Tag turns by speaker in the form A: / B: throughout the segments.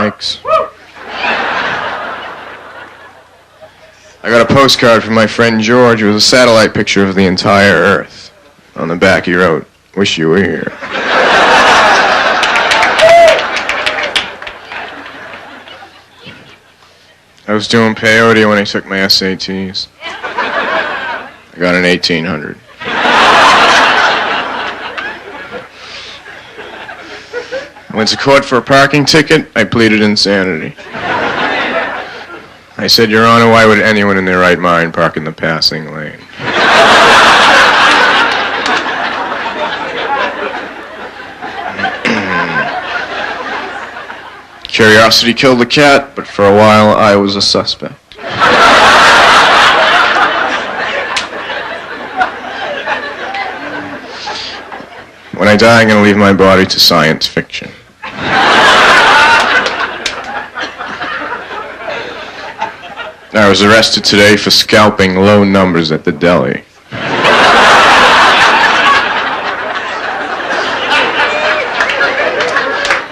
A: mics. I got a postcard from my friend George. It was a satellite picture of the entire Earth. On the back he wrote, "Wish you were here." I was doing peyote when I took my SATs. I got an 1800. I went to court for a parking ticket. I pleaded insanity. I said, "Your Honor, why would anyone in their right mind park in the passing lane?" Curiosity killed the cat, but for a while I was a suspect. When I die, I'm going to leave my body to science fiction. I was arrested today for scalping low numbers at the deli.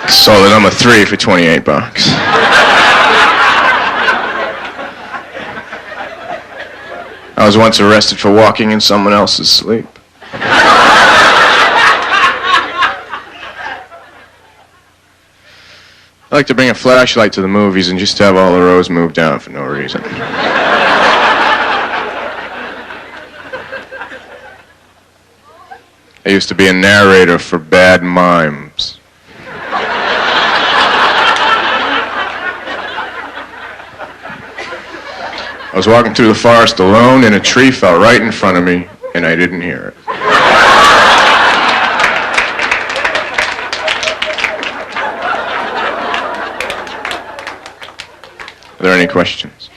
A: Sold the number 3 for $28. I was once arrested for walking in someone else's sleep. I like to bring a flashlight to the movies and just have all the rows moved down for no reason. I used to be a narrator for bad mimes. I was walking through the forest alone and a tree fell right in front of me and I didn't hear it. Are there any questions?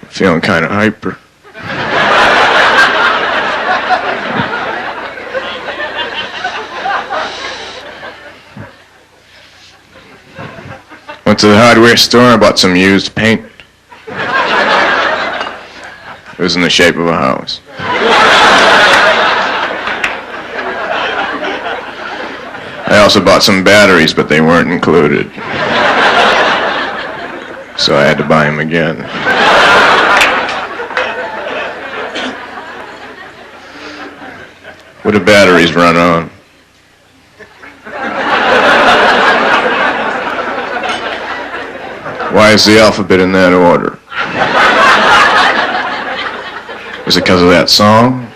A: I'm feeling kind of hyper. Went to the hardware store and bought some used paint. It was in the shape of a house. I also bought some batteries, but they weren't included. So I had to buy them again. What do batteries run on? Why is the alphabet in that order? Is it because of that song?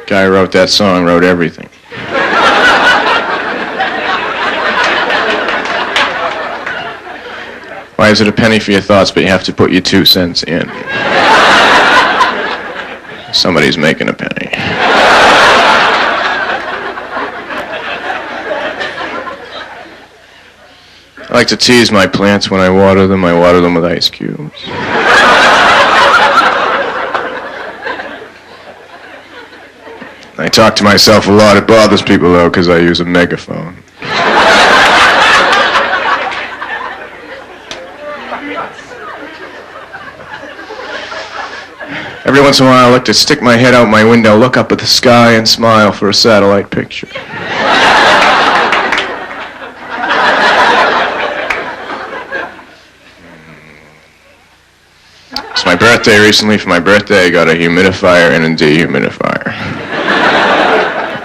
A: Guy who wrote that song wrote everything. Why is it a penny for your thoughts, but you have to put your 2 cents in? Somebody's making a penny. I like to tease my plants when I water them. I water them with ice cubes. I talk to myself a lot. It bothers people, though, because I use a megaphone. Every once in a while, I like to stick my head out my window, look up at the sky, and smile for a satellite picture. It's my birthday recently. For my birthday, I got a humidifier and a dehumidifier.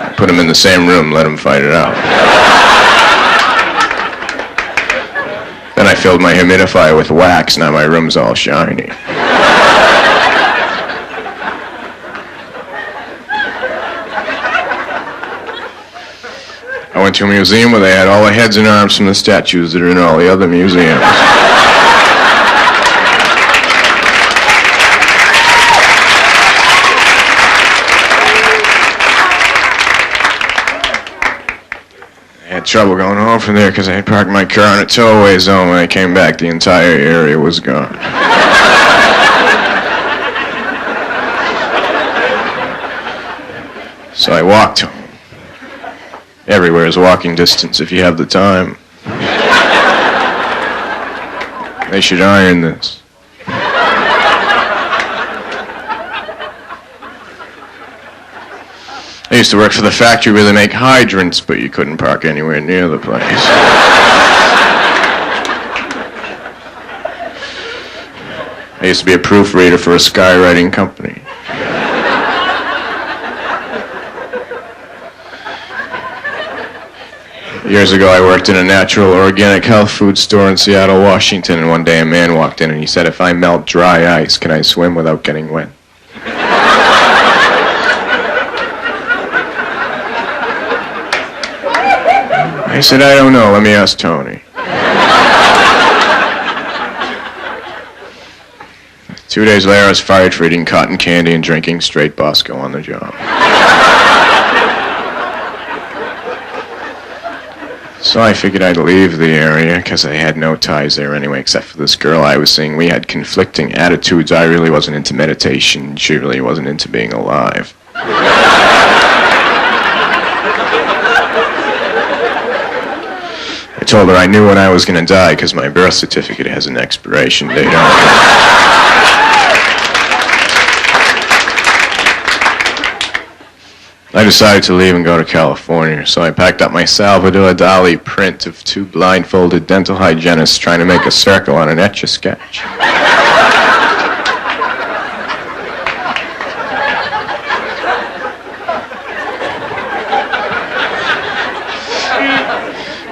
A: I put them in the same room, let them fight it out. Then I filled my humidifier with wax. Now my room's all shiny. I went to a museum where they had all the heads and arms from the statues that are in all the other museums. I had trouble going home from there because I had parked my car in a tow-away zone. When I came back, the entire area was gone. So I walked home. Everywhere is walking distance if you have the time. They should iron this. used to work for the factory where they make hydrants, but you couldn't park anywhere near the place. I used to be a proofreader for a skywriting company. Years ago, I worked in a natural organic health food store in Seattle, Washington, and one day a man walked in and he said, "If I melt dry ice, can I swim without getting wet?" I said, "I don't know. Let me ask Tony." 2 days later, I was fired for eating cotton candy and drinking straight Bosco on the job. So I figured I'd leave the area, because I had no ties there anyway, except for this girl I was seeing. We had conflicting attitudes. I really wasn't into meditation. She really wasn't into being alive. I told her I knew when I was going to die, because my birth certificate has an expiration date on it. I decided to leave and go to California, so I packed up my Salvador Dali print of two blindfolded dental hygienists trying to make a circle on an Etch-a-Sketch.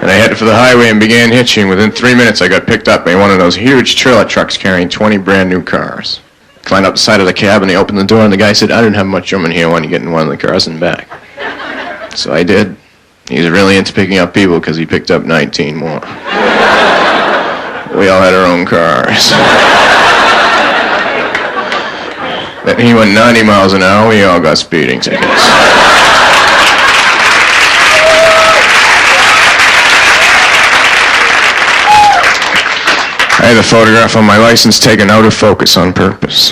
A: And I headed for the highway and began hitching. Within 3 minutes, I got picked up by one of those huge trailer trucks carrying 20 brand new cars. Climbed up the side of the cab and they opened the door and the guy said, "I didn't have much room in here. Why don't you get in one of the cars and back?" So I did. He's really into picking up people because he picked up 19 more. We all had our own cars. Then he went 90 miles an hour. We all got speeding tickets. I had the photograph on my license taken out of focus on purpose.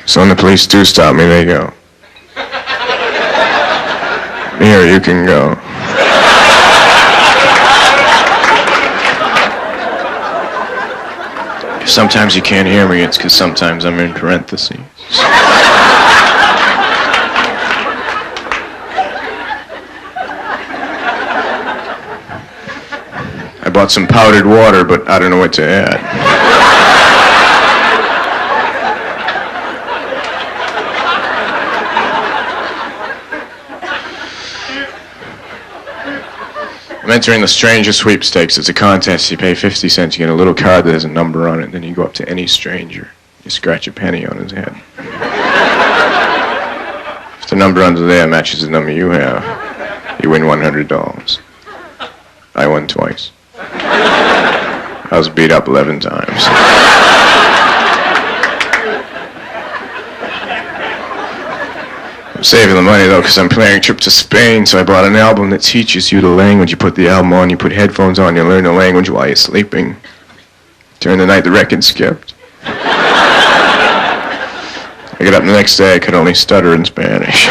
A: So when the police do stop me, they go, "Here, you can go." If sometimes you can't hear me, it's because sometimes I'm in parentheses. I bought some powdered water, but I don't know what to add. I'm entering the Stranger Sweepstakes. It's a contest. You pay 50 cents. You get a little card that has a number on it. Then you go up to any stranger. You scratch a penny on his head. If the number under there matches the number you have, you win $100. I won twice. I was beat up 11 times. I'm saving the money, though, because I'm planning a trip to Spain, so I bought an album that teaches you the language. You put the album on, you put headphones on, you learn the language while you're sleeping. During the night, the record skipped. I got up the next day, I could only stutter in Spanish.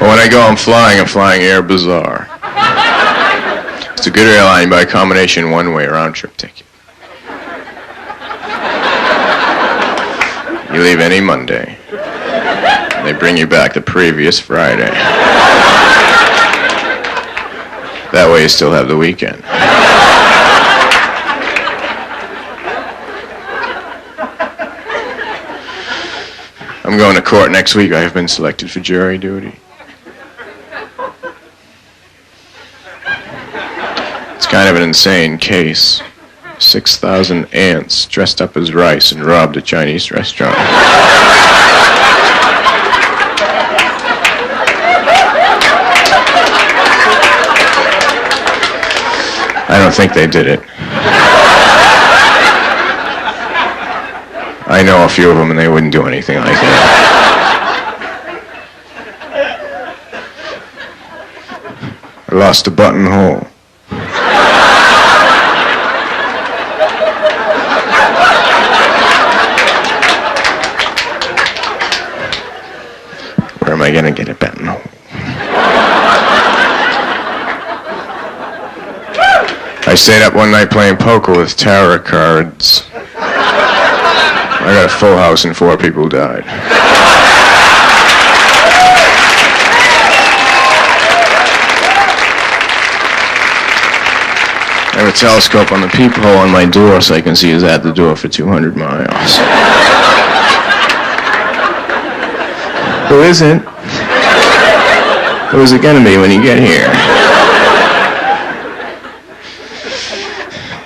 A: When I go, I'm flying Air Bazaar. It's a good airline by a combination one-way round-trip ticket. You leave any Monday. They bring you back the previous Friday. That way you still have the weekend. I'm going to court next week. I have been selected for jury duty. It's kind of an insane case. 6,000 ants dressed up as rice and robbed a Chinese restaurant. I don't think they did it. I know a few of them and they wouldn't do anything like that. I lost a buttonhole. Where am I going to get a buttonhole? I stayed up one night playing poker with tarot cards. I got a full house and 4 people died. I have a telescope on the peephole on my door so I can see who's at the door for 200 miles. Who isn't? Who is it going to be when you get here?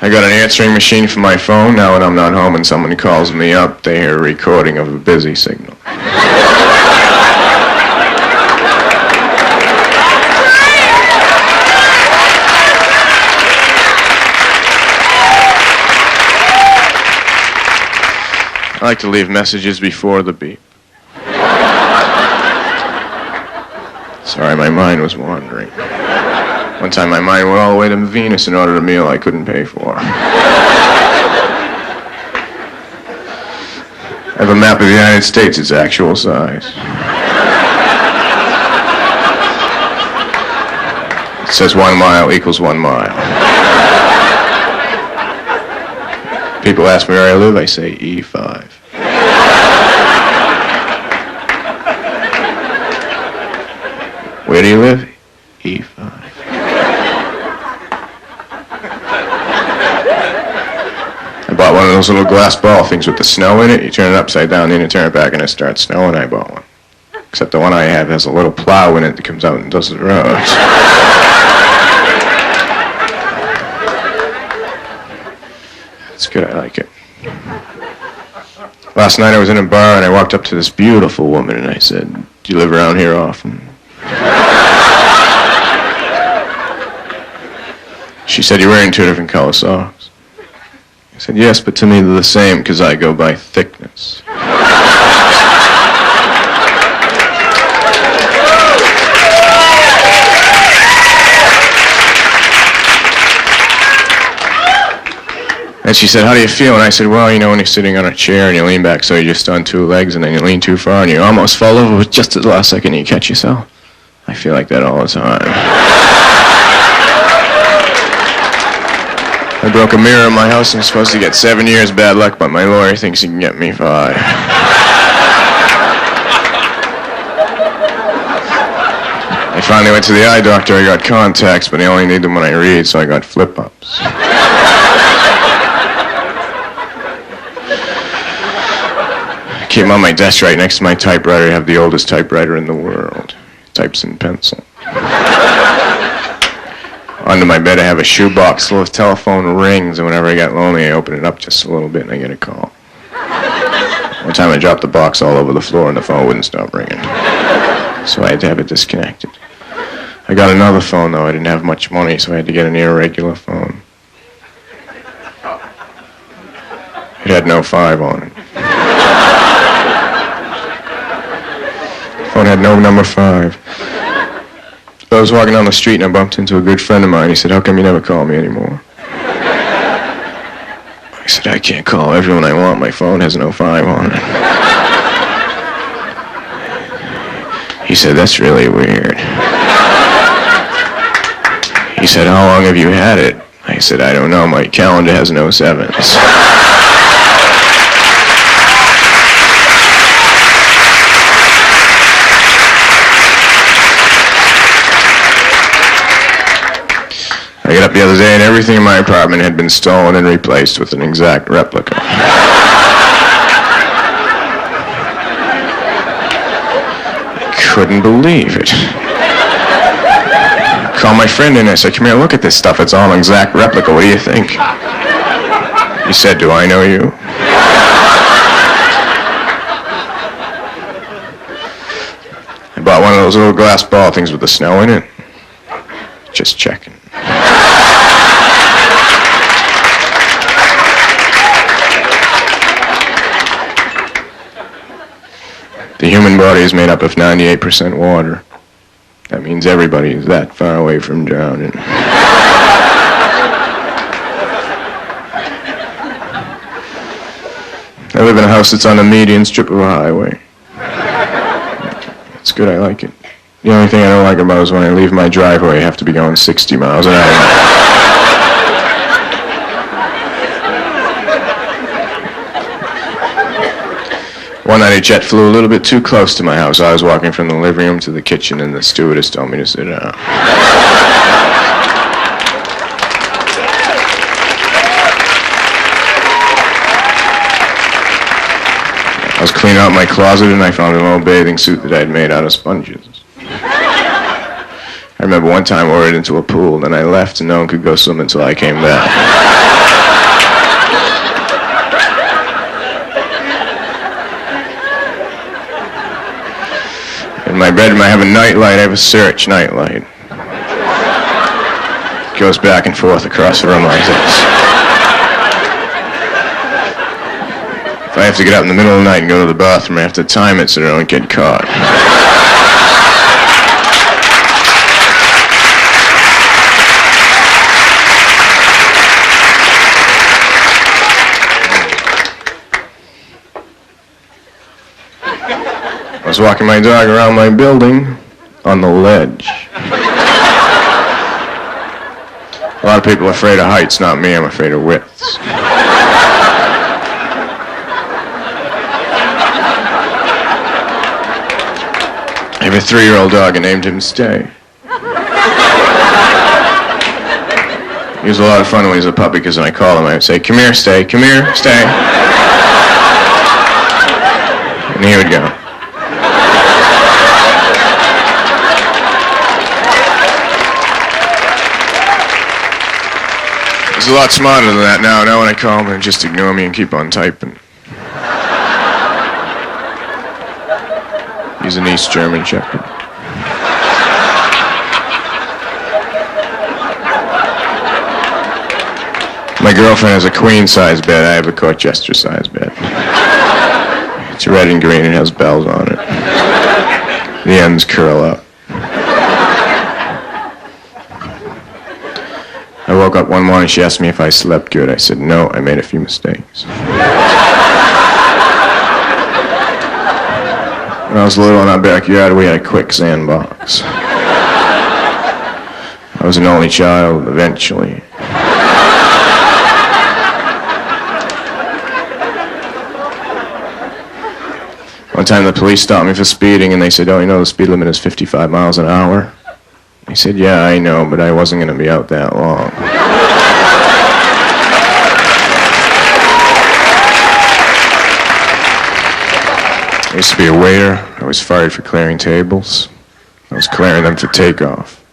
A: I got an answering machine for my phone. Now when I'm not home and someone calls me up, they hear a recording of a busy signal. I like to leave messages before the beep. Sorry, my mind was wandering. One time my mind went all the way to Venus and ordered a meal I couldn't pay for. I have a map of the United States, its actual size. It says 1 mile equals 1 mile. People ask me where I live, I say E5. Where do you live? E5. I bought one of those little glass ball things with the snow in it. You turn it upside down, then you turn it back and it starts snowing. I bought one. Except the one I have has a little plow in it that comes out and does the roads. It's good, I like it. Last night I was in a bar and I walked up to this beautiful woman and I said, "Do you live around here often?" She said, "You're wearing 2 different color socks." I said, "Yes, but to me they're the same because I go by thickness." And she said, "How do you feel?" And I said, "Well, you know, when you're sitting on a chair and you lean back so you're just on 2 legs and then you lean too far and you almost fall over with just at the last second and you catch yourself. I feel like that all the time." I broke a mirror in my house and I'm supposed to get 7 years bad luck, but my lawyer thinks he can get me 5. I finally went to the eye doctor. I got contacts, but I only need them when I read, so I got flip-ups. I keep them on my desk right next to my typewriter. I have the oldest typewriter in the world. It types in pencil. Under my bed I have a shoebox full of telephone rings, and whenever I get lonely I open it up just a little bit and I get a call. One time I dropped the box all over the floor and the phone wouldn't stop ringing. So I had to have it disconnected. I got another phone though. I didn't have much money, so I had to get an irregular phone. It had no 5 on it. The phone had no number 5. I was walking down the street and I bumped into a good friend of mine. He said, "How come you never call me anymore?" I said, "I can't call everyone I want. My phone has no 5 on it." He said, "That's really weird." He said, "How long have you had it?" I said, "I don't know. My calendar has no 7s. I got up the other day and everything in my apartment had been stolen and replaced with an exact replica. I couldn't believe it. I called my friend in and I said, "Come here, look at this stuff. It's all an exact replica. What do you think?" He said, "Do I know you?" I bought one of those little glass ball things with the snow in it. Just checking. The human body is made up of 98% water. That means everybody is that far away from drowning. I live in a house that's on a median strip of a highway. It's good, I like it. The only thing I don't like about it is when I leave my driveway, I have to be going 60 miles an hour. One night a jet flew a little bit too close to my house. I was walking from the living room to the kitchen, and the stewardess told me to sit down. I was cleaning out my closet, and I found an old bathing suit that I'd made out of sponges. I remember one time I ordered into a pool, then I left, and no one could go swim until I came back. In my bedroom, I have a nightlight. I have a search nightlight. It goes back and forth across the room like this. If I have to get up in the middle of the night and go to the bathroom, I have to time it so I don't get caught. I was walking my dog around my building on the ledge. A lot of people are afraid of heights, not me. I'm afraid of widths. I have a 3-year-old dog and named him Stay. He was a lot of fun when he was a puppy because when I call him, I would say, "Come here, Stay. Come here, Stay." And he would go. He's a lot smarter than that now. Now when I call him, they just ignore me and keep on typing. He's an East German Shepherd. My girlfriend has a queen-size bed. I have a Colchester-size bed. It's red and green and has bells on it. The ends curl up. I woke up one morning, she asked me if I slept good. I said, no, I made a few mistakes. When I was little in our backyard, we had a quicksand box. I was an only child, eventually. One time the police stopped me for speeding, and they said, oh, you know the speed limit is 55 miles an hour? I said, yeah, I know, but I wasn't going to be out that long. I used to be a waiter. I was fired for clearing tables. I was clearing them for takeoff.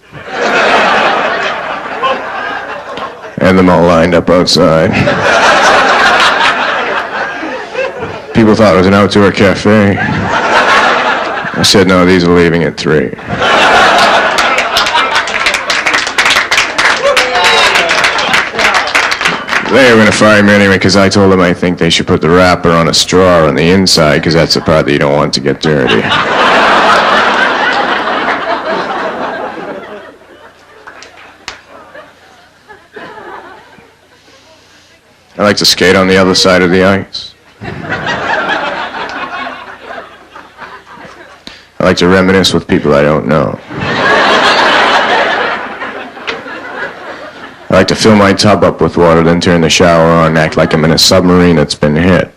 A: I had them all lined up outside. People thought it was an outdoor cafe. I said, no, these are leaving at 3. They were going to fire me anyway because I told them I think they should put the wrapper on a straw on the inside because that's the part that you don't want to get dirty. I like to skate on the other side of the ice. I like to reminisce with people I don't know. I like to fill my tub up with water, then turn the shower on and act like I'm in a submarine that's been hit.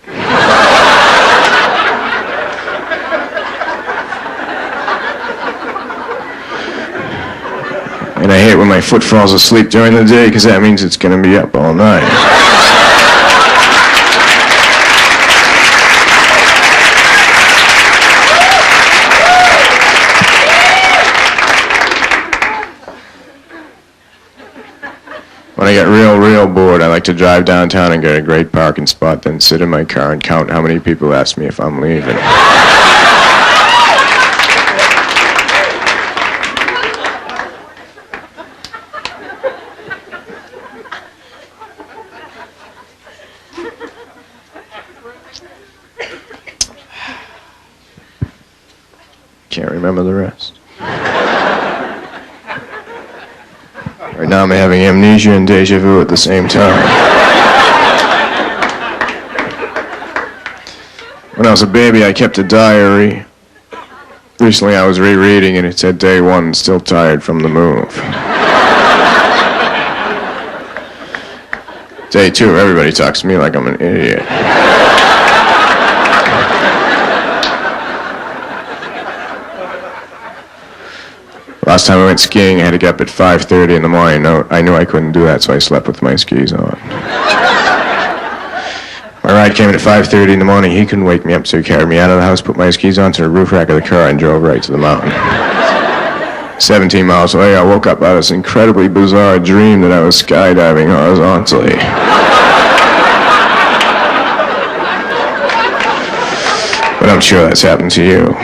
A: And I hate when my foot falls asleep during the day because that means it's going to be up all night. When I get real bored, I like to drive downtown and get a great parking spot, then sit in my car and count how many people ask me if I'm leaving. Can't remember the rest. Right now I'm having amnesia and deja vu at the same time. When I was a baby, I kept a diary. Recently I was rereading and it said day 1, still tired from the move. Day 2, everybody talks to me like I'm an idiot. Last time I went skiing, I had to get up at 5:30 in the morning. No, I knew I couldn't do that, so I slept with my skis on. My ride came in at 5:30 in the morning. He couldn't wake me up, so he carried me out of the house, put my skis onto the roof rack of the car, and drove right to the mountain. 17 miles away, I woke up out of this incredibly bizarre dream that I was skydiving horizontally. But I'm sure that's happened to you.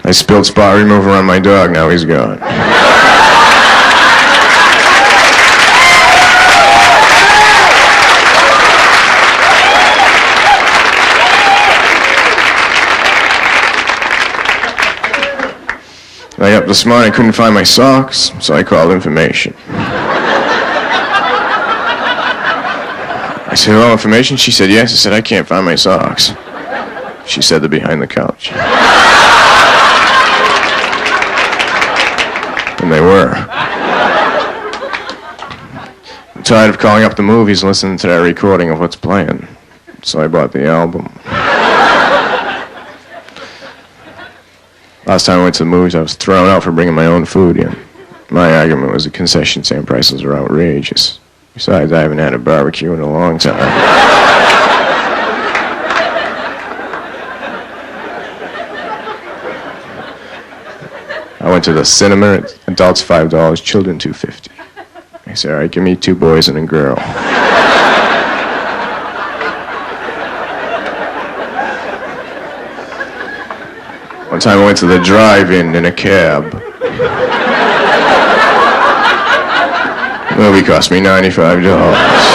A: I spilled spot remover on my dog, now he's gone. I got up this morning, I couldn't find my socks, so I called information. I said, hello, information? She said, yes. I said, I can't find my socks. She said, they're behind the couch. And they were. I'm tired of calling up the movies and listening to that recording of what's playing. So I bought the album. Last time I went to the movies, I was thrown out for bringing my own food in. My argument was the concession stand prices are outrageous. Besides, I haven't had a barbecue in a long time. I went to the cinema, adults $5, children $2.50. I said, all right, give me 2 boys and a girl. One time I went to the drive-in in a cab. The movie cost me $95.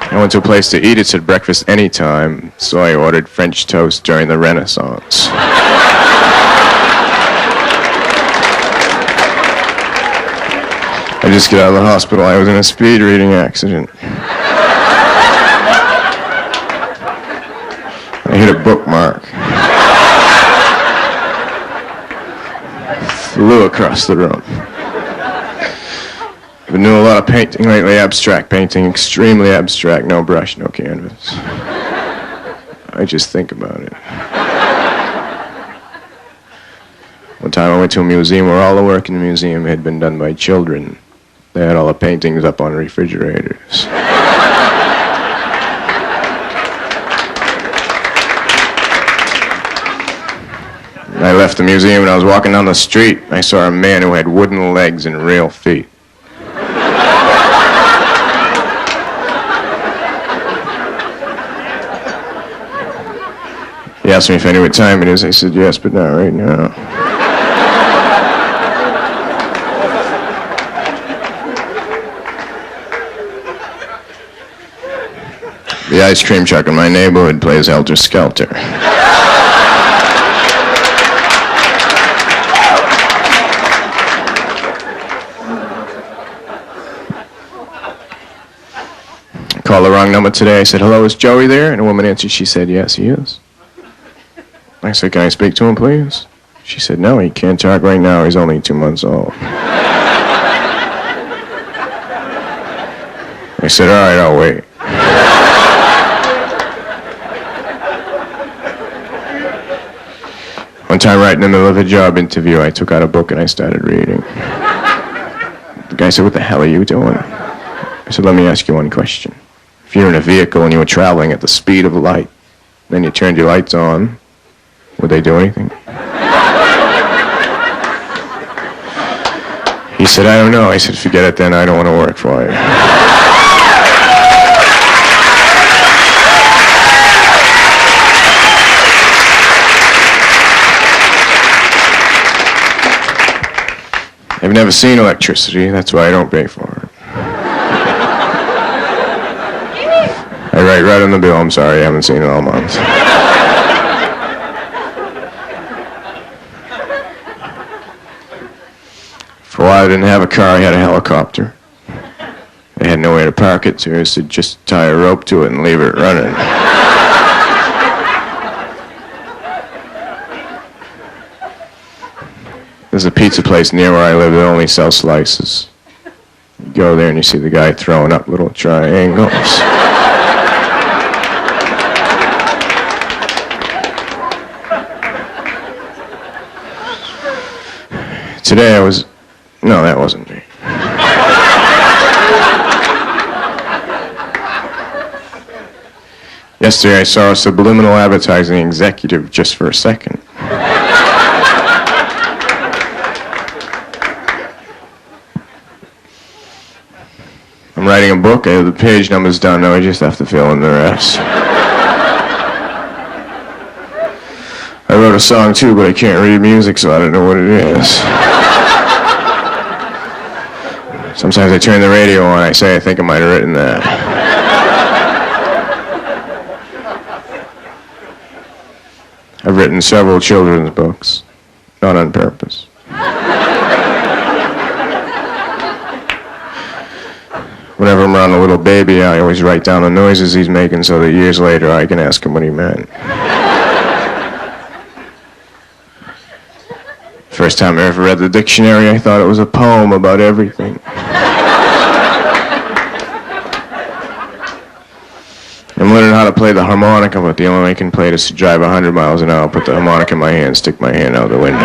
A: I went to a place to eat. It said breakfast anytime, so I ordered French toast during the Renaissance. I just got out of the hospital. I was in a speed reading accident. I hit a bookmark. Flew across the room. I've been doing a lot of painting lately, abstract painting, extremely abstract, no brush, no canvas. I just think about it. One time I went to a museum where all the work in the museum had been done by children. They had all the paintings up on refrigerators. I left the museum and I was walking down the street. I saw a man who had wooden legs and real feet. He asked me if I knew what time it is. I said, yes, but not right now. The ice cream truck in my neighborhood plays Helter Skelter. I called the wrong number today. I said, hello, is Joey there? And a woman answered. She said, yes, he is. I said, can I speak to him, please? She said, no, he can't talk right now. He's only 2 months old. I said, all right, I'll wait. One time, right in the middle of a job interview, I took out a book and I started reading. The guy said, what the hell are you doing? I said, let me ask you one question. If you're in a vehicle and you were traveling at the speed of light, then you turned your lights on, would they do anything? He said, I don't know. I said, forget it then, I don't want to work for you. I've never seen electricity, that's why I don't pay for it. I write right on the bill, I'm sorry, I haven't seen it all month. For a while I didn't have a car, I had a helicopter. I had nowhere to park it, so I said just tie a rope to it and leave it running. There's a pizza place near where I live that only sells slices. You go there and you see the guy throwing up little triangles. Today I was... No, that wasn't me. Yesterday I saw a subliminal advertising executive just for a second. I'm writing a book, I have the page numbers done, now I just have to fill in the rest. I wrote a song too, but I can't read music, so I don't know what it is. Sometimes I turn the radio on, I say I think I might have written that. I've written several children's books, not on purpose. Whenever I'm around a little baby, I always write down the noises he's making so that years later I can ask him what he meant. First time I ever read the dictionary, I thought it was a poem about everything. I'm learning how to play the harmonica, but the only way I can play it is to drive 100 miles an hour, put the harmonica in my hand, stick my hand out the window.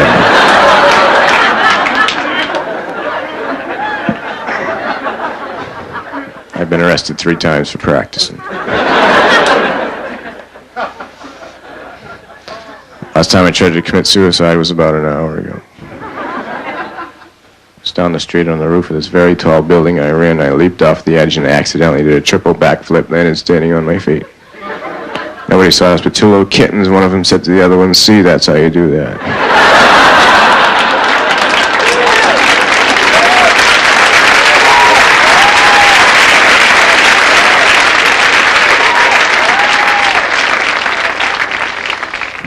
A: I've been arrested 3 times for practicing. Last time I tried to commit suicide was about an hour ago. I was down the street on the roof of this very tall building. I leaped off the edge and accidentally did a triple backflip, landed standing on my feet. Nobody saw us but 2 little kittens. One of them said to the other one, "See, that's how you do that."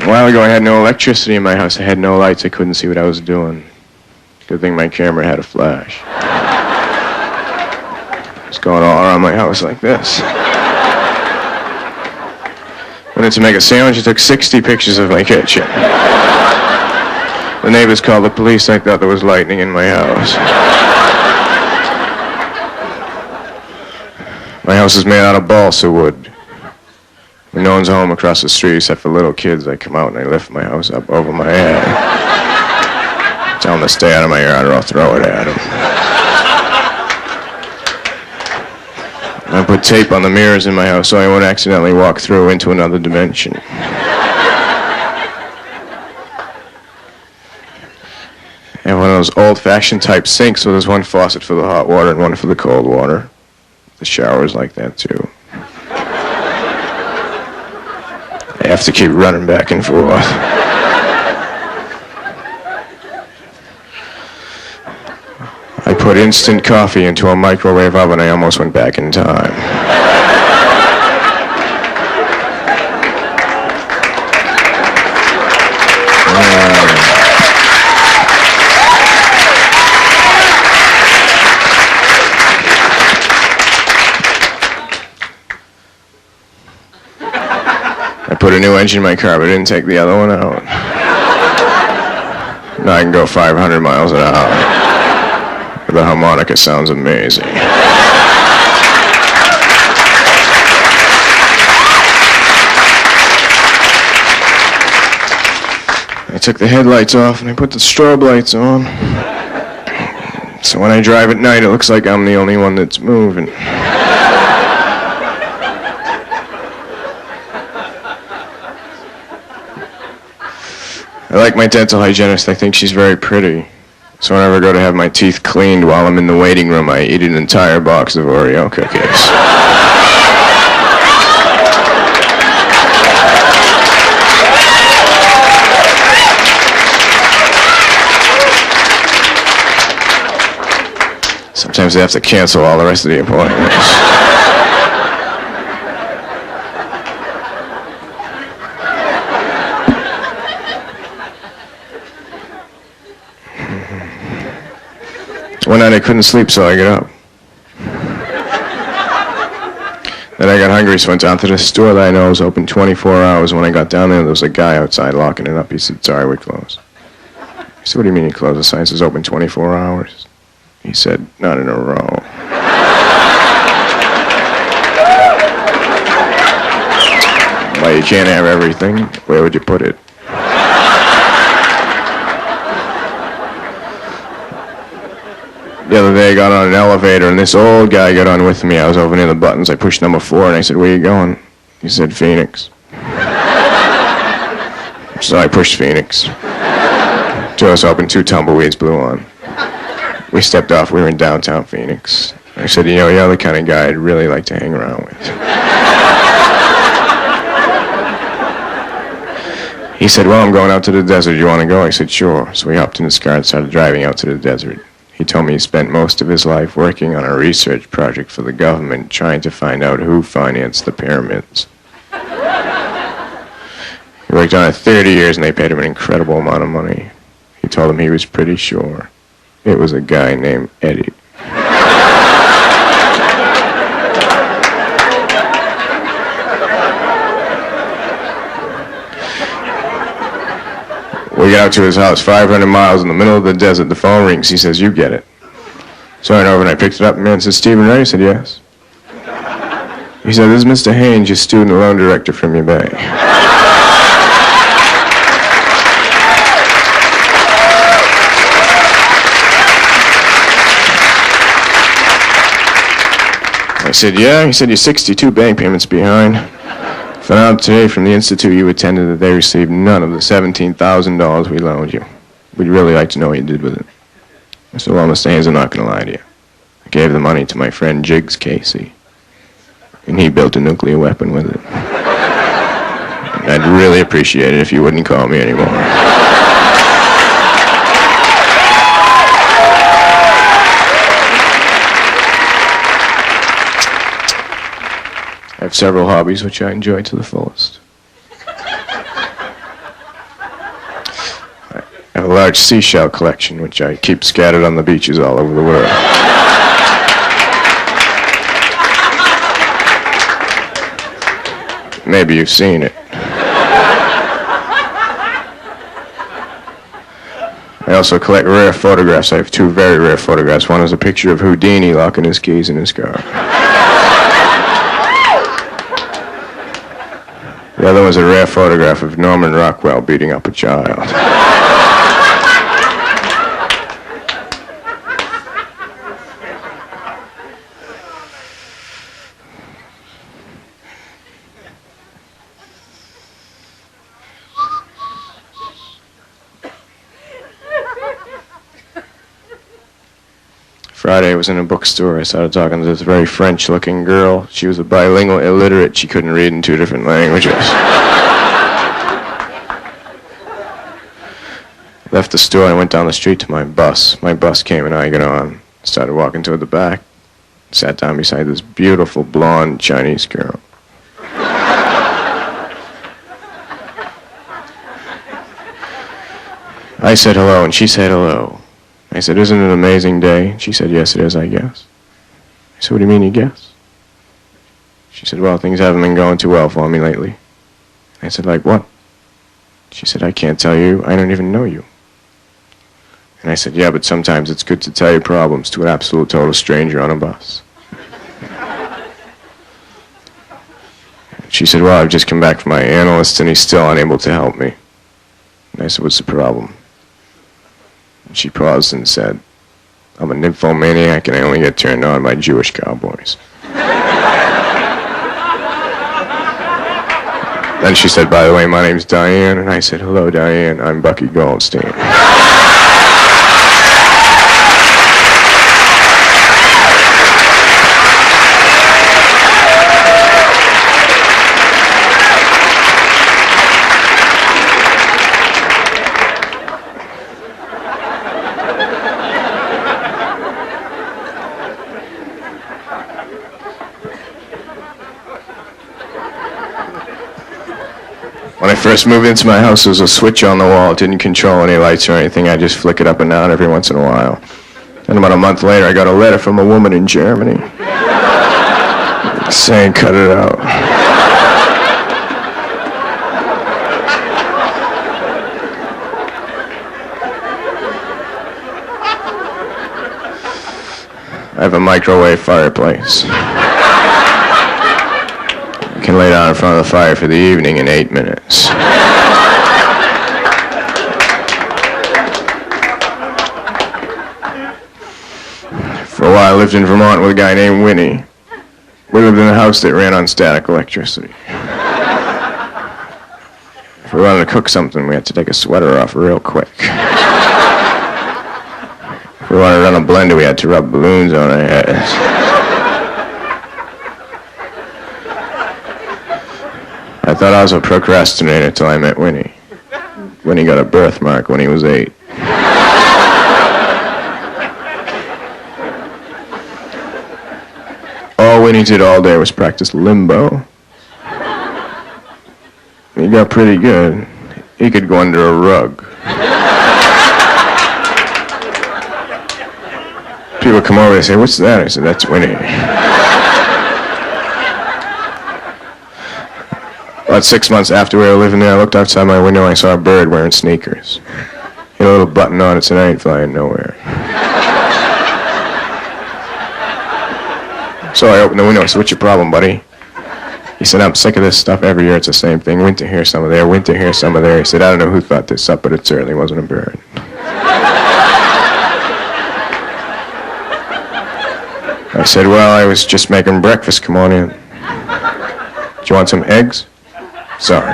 A: A while ago I had no electricity in my house. I had no lights. I couldn't see what I was doing. Good thing my camera had a flash. It's going all around my house like this. Wanted to make a sandwich. I took 60 pictures of my kitchen. The neighbors called the police. I thought there was lightning in my house. My house is made out of balsa wood. When no one's home across the street except for little kids, I come out and I lift my house up over my head. Tell them to stay out of my yard or I'll throw it at them. I put tape on the mirrors in my house so I won't accidentally walk through into another dimension. I have one of those old-fashioned type sinks, so there's one faucet for the hot water and one for the cold water. The shower's like that too. I have to keep running back and forth. I put instant coffee into a microwave oven. I almost went back in time. I put a new engine in my car, but I didn't take the other one out. Now I can go 500 miles an hour. The harmonica sounds amazing. I took the headlights off and I put the strobe lights on. So when I drive at night, it looks like I'm the only one that's moving. I like my dental hygienist. I think she's very pretty. So whenever I go to have my teeth cleaned while I'm in the waiting room, I eat an entire box of Oreo cookies. Sometimes they have to cancel all the rest of the appointments. One night I couldn't sleep, so I got up. Then I got hungry, so I went down to the store that I know is open 24 hours. When I got down there was a guy outside locking it up. He said, "Sorry, we close." I said, "What do you mean you close? The sign says open 24 hours. He said, "Not in a row." you can't have everything. Where would you put it? The other day I got on an elevator and this old guy got on with me. I was over near the buttons. I pushed number 4 and I said, "Where you going?" He said, "Phoenix." So I pushed Phoenix. Doors opened, 2 tumbleweeds blew on. We stepped off. We were in downtown Phoenix. I said, "You know, you're the kind of guy I'd really like to hang around with." He said, "Well, I'm going out to the desert. You want to go?" I said, "Sure." So we hopped in his car and started driving out to the desert. He told me he spent most of his life working on a research project for the government trying to find out who financed the pyramids. He worked on it 30 years and they paid him an incredible amount of money. He told him he was pretty sure it was a guy named Eddie. We get out to his house, 500 miles in the middle of the desert. The phone rings. He says, "You get it." So I went over and I picked it up. The man said, "Stephen Wright?" I said, "Yes." He said, "This is Mr. Haynes, your student loan director from your bank." I said, "Yeah." He said, "You're 62 bank payments behind. Found out today from the institute you attended that they received none of the $17,000 we loaned you. We'd really like to know what you did with it." I said, "Well, Mr. Haynes, I'm not going to lie to you. I gave the money to my friend Jiggs Casey, and he built a nuclear weapon with it. I'd really appreciate it if you wouldn't call me anymore." I have several hobbies which I enjoy to the fullest. I have a large seashell collection which I keep scattered on the beaches all over the world. Maybe you've seen it. I also collect rare photographs. I have 2 very rare photographs. One is a picture of Houdini locking his keys in his car. The other was a rare photograph of Norman Rockwell beating up a child. Friday, I was in a bookstore. I started talking to this very French-looking girl. She was a bilingual illiterate. She couldn't read in 2 different languages. Left the store and went down the street to my bus. My bus came and I got on. Started walking toward the back. Sat down beside this beautiful blonde Chinese girl. I said hello and she said hello. I said, "Isn't it an amazing day?" She said, "Yes, it is, I guess." I said, "What do you mean you guess?" She said, "Well, things haven't been going too well for me lately." I said, "Like what?" She said, "I can't tell you. I don't even know you." And I said, "Yeah, but sometimes it's good to tell your problems to an absolute total stranger on a bus." She said, "Well, I've just come back from my analyst and he's still unable to help me." And I said, "What's the problem?" And she paused and said, "I'm a nymphomaniac and I only get turned on by Jewish cowboys." Then she said, "By the way, my name's Diane." And I said, "Hello, Diane. I'm Bucky Goldstein." When I first moved into my house, there was a switch on the wall. It didn't control any lights or anything. I just flick it up and down every once in a while. And about a month later, I got a letter from a woman in Germany saying, "Cut it out." I have a microwave fireplace. can lay down in front of the fire for the evening in 8 minutes. For a while, I lived in Vermont with a guy named Winnie. We lived in a house that ran on static electricity. If we wanted to cook something, we had to take a sweater off real quick. If we wanted to run a blender, we had to rub balloons on our heads. I thought I was a procrastinator till I met Winnie. Winnie got a birthmark when he was 8. All Winnie did all day was practice limbo. He got pretty good. He could go under a rug. People come over and say, "What's that?" I said, "That's Winnie." About 6 months after we were living there, I looked outside my window and I saw a bird wearing sneakers. He had a little button on it, said, "I ain't flying nowhere." So I opened the window. I said, "What's your problem, buddy?" He said, "I'm sick of this stuff. Every year it's the same thing. Winter here, summer there. Winter here, summer there." He said, "I don't know who thought this up, but it certainly wasn't a bird." I said, "Well, I was just making breakfast. Come on in. Do you want some eggs?" "Sorry."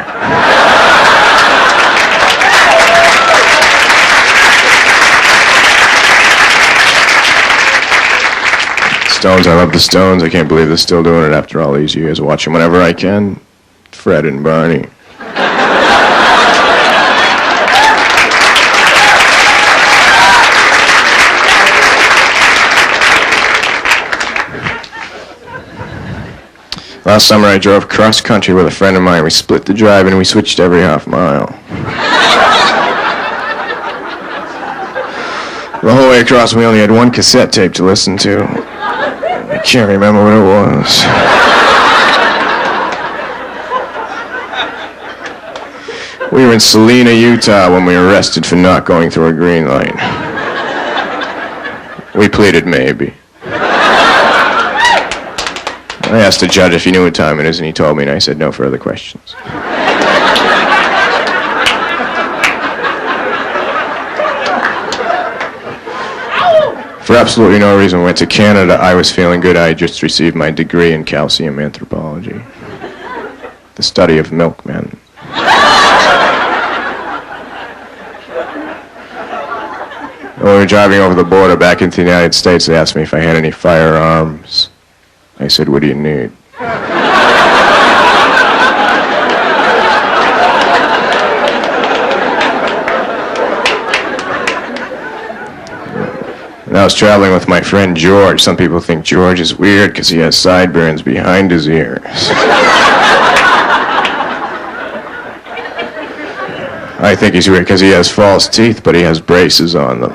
A: Stones, I love the Stones. I can't believe they're still doing it after all these years. Watch them whenever I can. Fred and Barney. Last summer I drove cross country with a friend of mine. We split the drive and we switched every half mile. The whole way across we only had one cassette tape to listen to. I can't remember what it was. We were in Salina, Utah when we were arrested for not going through a green light. We pleaded maybe. I asked the judge if he knew what time it is, and he told me, and I said no further questions. For absolutely no reason, we went to Canada. I was feeling good. I had just received my degree in calcium anthropology, the study of milkmen. When we were driving over the border back into the United States, they asked me if I had any firearms. I said, "What do you need?" And I was traveling with my friend George. Some people think George is weird because he has sideburns behind his ears. I think he's weird because he has false teeth, but he has braces on them.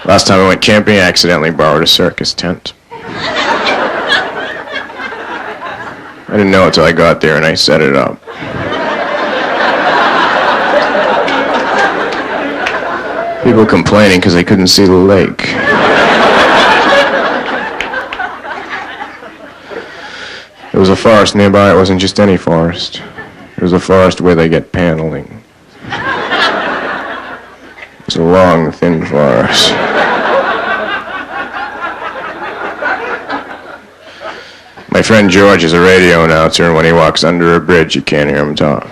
A: Last time I went camping, I accidentally borrowed a circus tent. I didn't know until I got there and I set it up. People complaining because they couldn't see the lake. There was a forest nearby. It wasn't just any forest. It was a forest where they get paneling. It was a long, thin forest. My friend George is a radio announcer, and when he walks under a bridge, you can't hear him talk.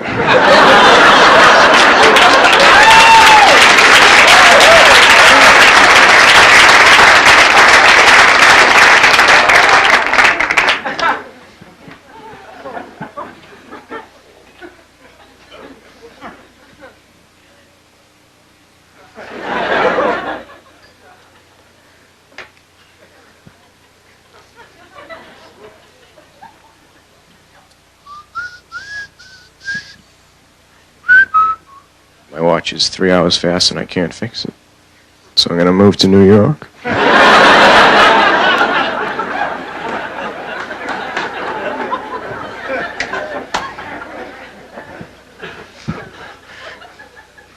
A: My watch is 3 hours fast and I can't fix it. So I'm going to move to New York. A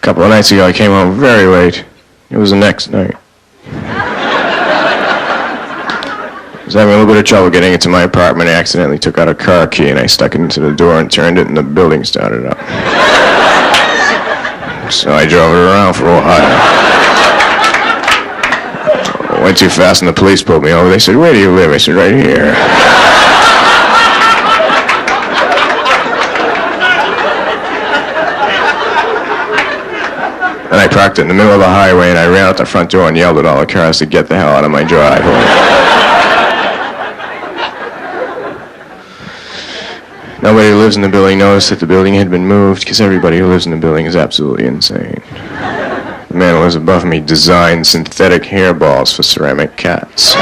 A: couple of nights ago I came home very late. It was the next night. I was having a little bit of trouble getting into my apartment. I accidentally took out a car key and I stuck it into the door and turned it and the building started up. So I drove it around for a while. I went too fast and the police pulled me over. They said, "Where do you live?" I said, "Right here." And I parked in the middle of the highway and I ran out the front door and yelled at all the cars to get the hell out of my driveway. Nobody who lives in the building noticed that the building had been moved because everybody who lives in the building is absolutely insane. The man who lives above me designed synthetic hairballs for ceramic cats.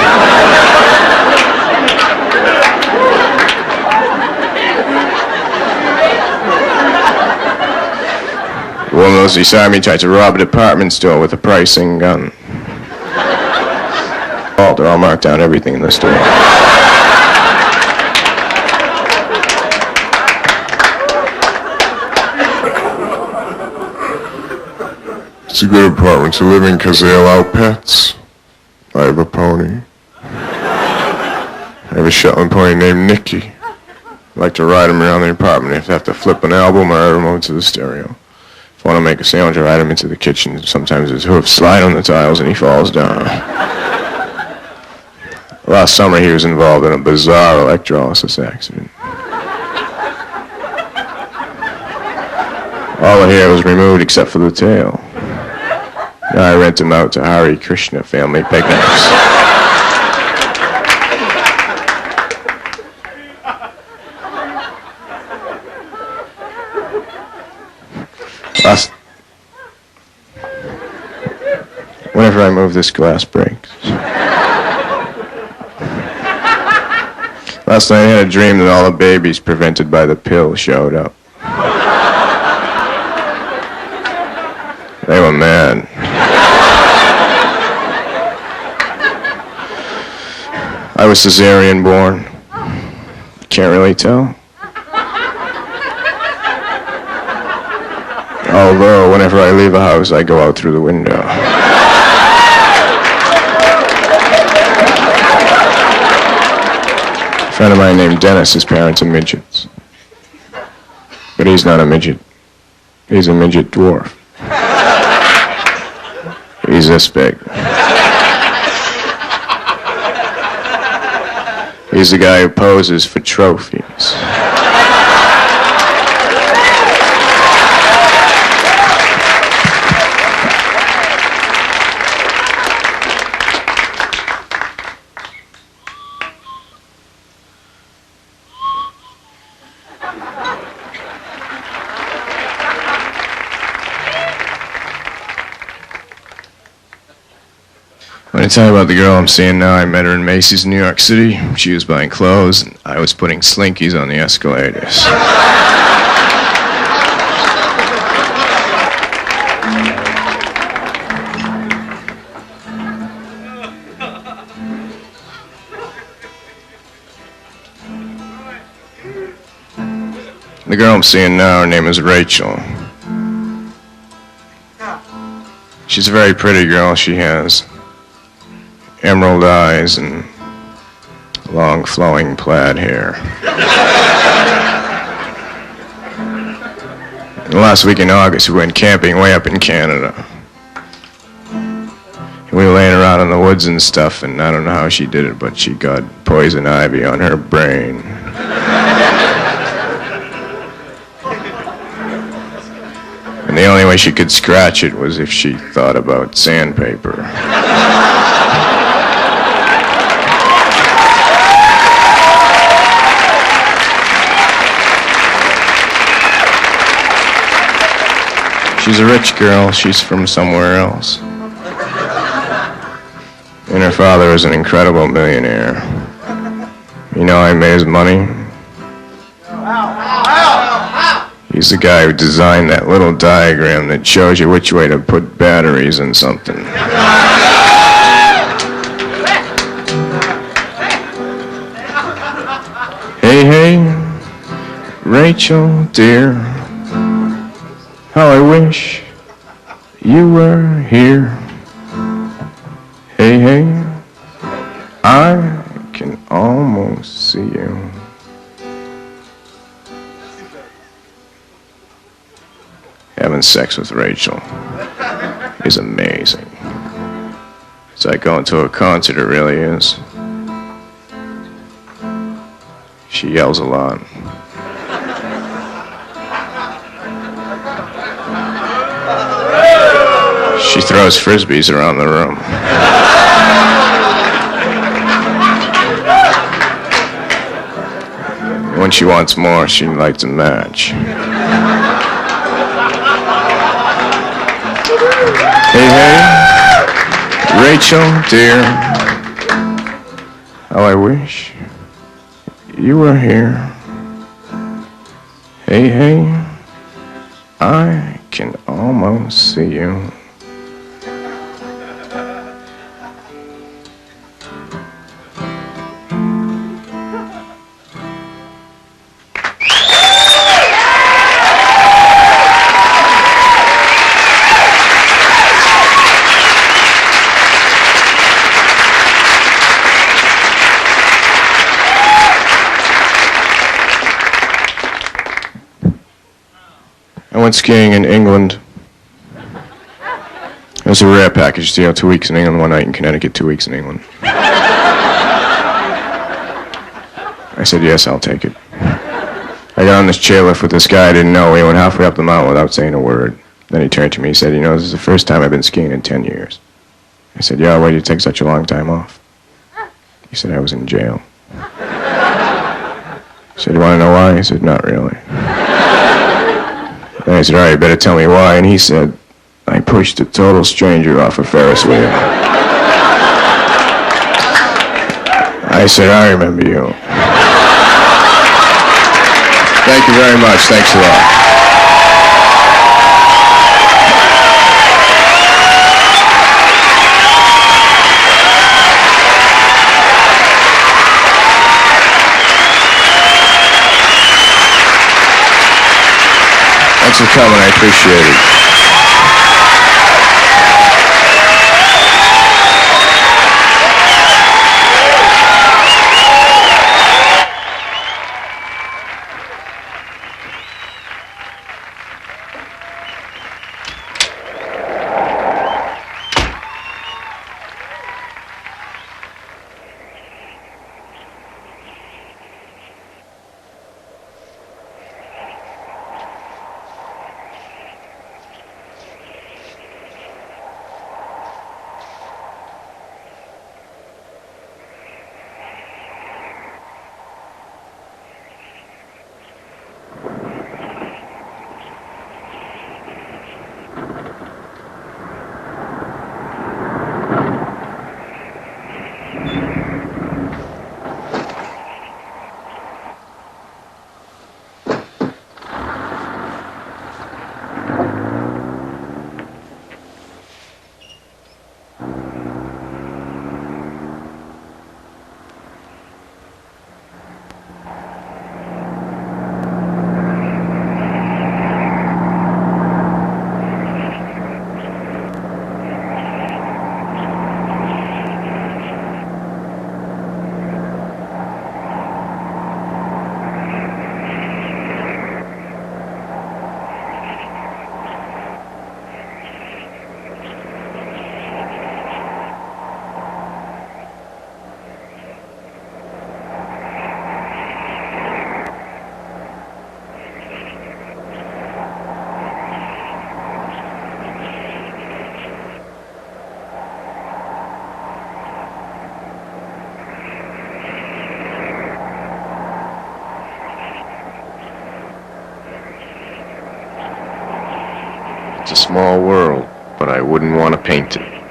A: The woman who lives beside me tried to rob a department store with a pricing gun. Oh, they're all marked down everything in the store.
B: It's a good apartment to live in because they allow pets. I have a pony. I have a Shetland pony named Nicky. I like to ride him around the apartment if I have to flip an album or add him over to the stereo. If I want to make a sandwich, I ride him into the kitchen. Sometimes his hoofs slide on the tiles and he falls down. Last summer he was involved in a bizarre electrolysis accident. All the hair was removed except for the tail. Now I rent him out to Hare Krishna family picnics. Whenever I move, this glass breaks. Last night I had a dream that all the babies prevented by the pill showed up. They were mad. I was cesarean born. Can't really tell. Although, whenever I leave a house, I go out through the window. A friend of mine named Dennis, his parents are midgets. But he's not a midget. He's a midget dwarf. He's this big. He's the guy who poses for trophies. I'm going to tell you about the girl I'm seeing now. I met her in Macy's, New York City. She was buying clothes, and I was putting slinkies on the escalators. The girl I'm seeing now, her name is Rachel. She's a very pretty girl. She has emerald eyes and long flowing plaid hair. And last week in August we went camping way up in Canada. And we were laying around in the woods and stuff, and I don't know how she did it, but she got poison ivy on her brain. And the only way she could scratch it was if she thought about sandpaper. She's a rich girl. She's from somewhere else. And her father is an incredible millionaire. You know how he made his money? He's the guy who designed that little diagram that shows you which way to put batteries in something. Hey, hey, Rachel, dear, how I wish you were here. Hey, hey, I can almost see you. Having sex with Rachel is amazing. It's like going to a concert, it really is. She yells a lot. She throws frisbees around the room. When she wants more, she lights a match. Hey, hey, Rachel, dear, how I wish you were here. Hey, hey, I can almost see you. I went skiing in England. It was a rare package deal, 2 weeks in England, 1 night in Connecticut, 2 weeks in England. I said, yes, I'll take it. I got on this chairlift with this guy I didn't know. We went halfway up the mountain without saying a word. Then he turned to me and said, you know, this is the first time I've been skiing in 10 years. I said, yeah, why did you take such a long time off? He said, I was in jail. I said, you want to know why? He said, not really. And I said, all right, you better tell me why. And he said, I pushed a total stranger off a Ferris wheel. I said, I remember you. Thank you very much. Thanks a lot. Thanks for coming. I appreciate it. It's a small world, but I wouldn't want to paint it.